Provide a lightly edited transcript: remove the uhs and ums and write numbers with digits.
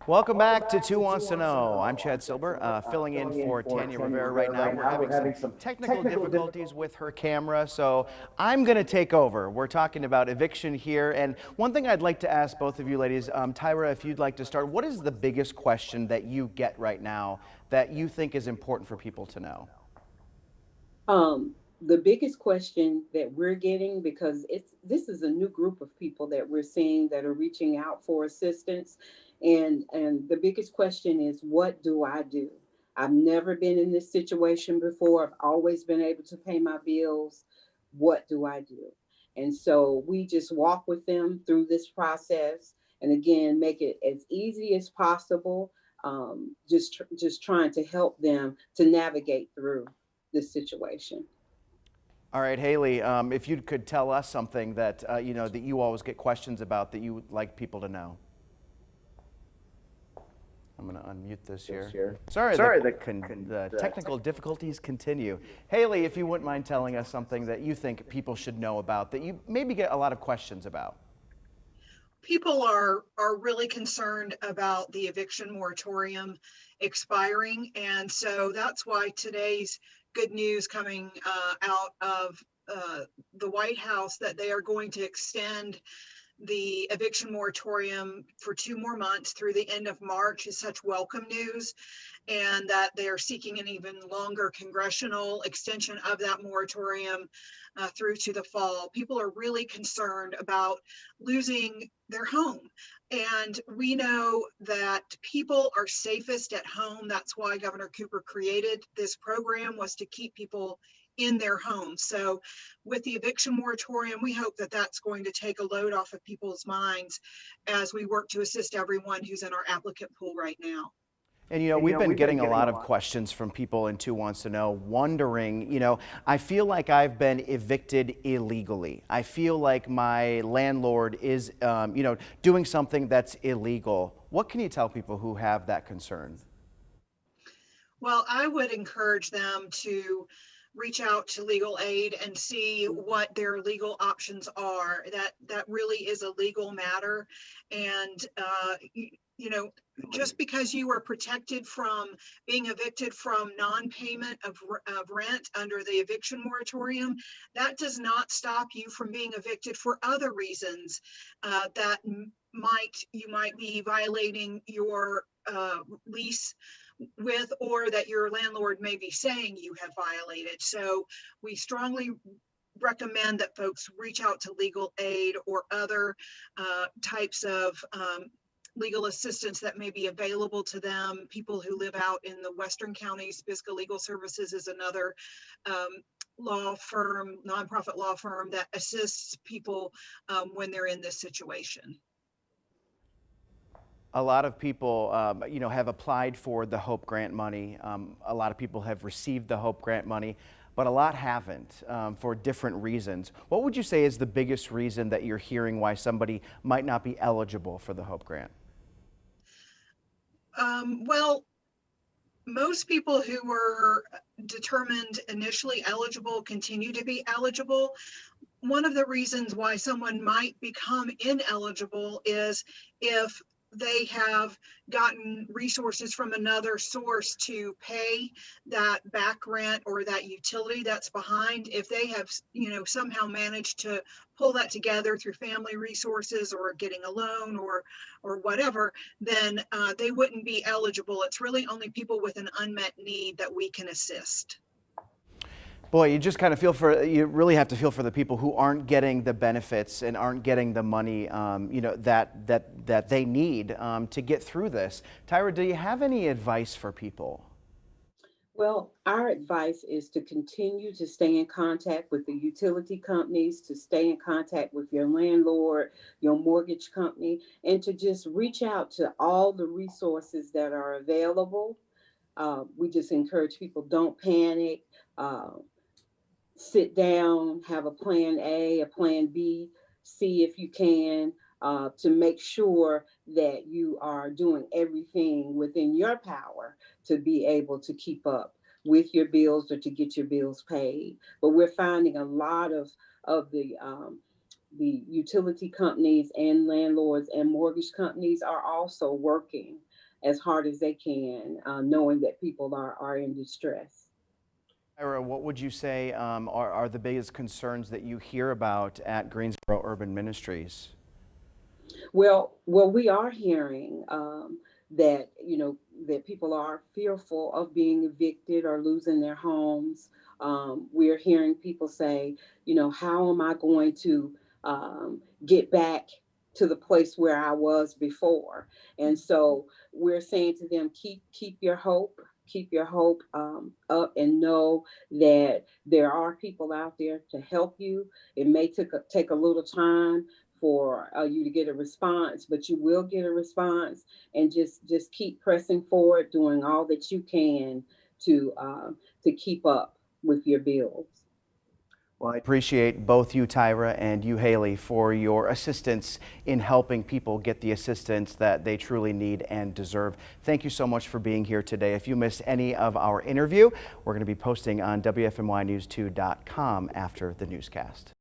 Welcome back to Two Wants to Know. I'm Chad Silber, filling in for Tanya Rivera right now. We're having some technical difficulties with her camera, so I'm going to take over. We're talking about eviction here, and one thing I'd like to ask both of you ladies, Tyra, if you'd like to start, what is the biggest question that you get right now that you think is important for people to know? The biggest question that we're getting, because this is a new group of people that we're seeing that are reaching out for assistance, and the biggest question is, what do I do? I've never been in this situation before. I've always been able to pay my bills. What do I do? And so we just walk with them through this process, and again, make it as easy as possible. Just trying to help them to navigate through this situation. All right, Haley, if you could tell us something that, that you always get questions about that you would like people to know. I'm going to unmute this here. Sorry, the technical difficulties continue. Haley, if you wouldn't mind telling us something that you think people should know about that you maybe get a lot of questions about. People are really concerned about the eviction moratorium expiring, and so that's why today's good news coming out of the White House, that they are going to extend the eviction moratorium for 2 more months through the end of March, is such welcome news, and that they are seeking an even longer congressional extension of that moratorium through to the fall. People are really concerned about losing their home. And we know that people are safest at home. That's why Governor Cooper created this program, was to keep people in their homes. So with the eviction moratorium, we hope that that's going to take a load off of people's minds as we work to assist everyone who's in our applicant pool right now. And we've been getting a lot of questions from people in Two Wants to Know, wondering, I feel like I've been evicted illegally. I feel like my landlord is, doing something that's illegal. What can you tell people who have that concern? Well, I would encourage them to reach out to legal aid and see what their legal options are. That really is a legal matter. And, just because you are protected from being evicted from non-payment of rent under the eviction moratorium, that does not stop you from being evicted for other reasons that you might be violating your lease with, or that your landlord may be saying you have violated. So we strongly recommend that folks reach out to legal aid or other types of legal assistance that may be available to them. People who live out in the Western counties, Bisca Legal Services is another nonprofit law firm that assists people when they're in this situation. A lot of people, have applied for the HOPE grant money. A lot of people have received the HOPE grant money, but a lot haven't for different reasons. What would you say is the biggest reason that you're hearing why somebody might not be eligible for the HOPE grant? Well, most people who were determined initially eligible continue to be eligible. One of the reasons why someone might become ineligible is if they have gotten resources from another source to pay that back rent or that utility that's behind. If they have, somehow managed to pull that together through family resources or getting a loan or whatever, then they wouldn't be eligible. It's really only people with an unmet need that we can assist. Boy, you really have to feel for the people who aren't getting the benefits and aren't getting the money, that they need to get through this. Tyra, do you have any advice for people? Well, our advice is to continue to stay in contact with the utility companies, to stay in contact with your landlord, your mortgage company, and to just reach out to all the resources that are available. We just encourage people, don't panic. Sit down, have a plan A, a plan B, see if you can, to make sure that you are doing everything within your power to be able to keep up with your bills or to get your bills paid. But we're finding a lot of the utility companies and landlords and mortgage companies are also working as hard as they can, knowing that people are in distress. Ira, what would you say are the biggest concerns that you hear about at Greensboro Urban Ministries? Well, we are hearing that that people are fearful of being evicted or losing their homes. We're hearing people say, how am I going to get back to the place where I was before? And so we're saying to them, keep your hope. Keep your hope up, and know that there are people out there to help you. It may take a little time for you to get a response, but you will get a response. And just keep pressing forward, doing all that you can to keep up with your bills. Well, I appreciate both you, Tyra, and you, Haley, for your assistance in helping people get the assistance that they truly need and deserve. Thank you so much for being here today. If you missed any of our interview, we're going to be posting on WFMYnews2.com after the newscast.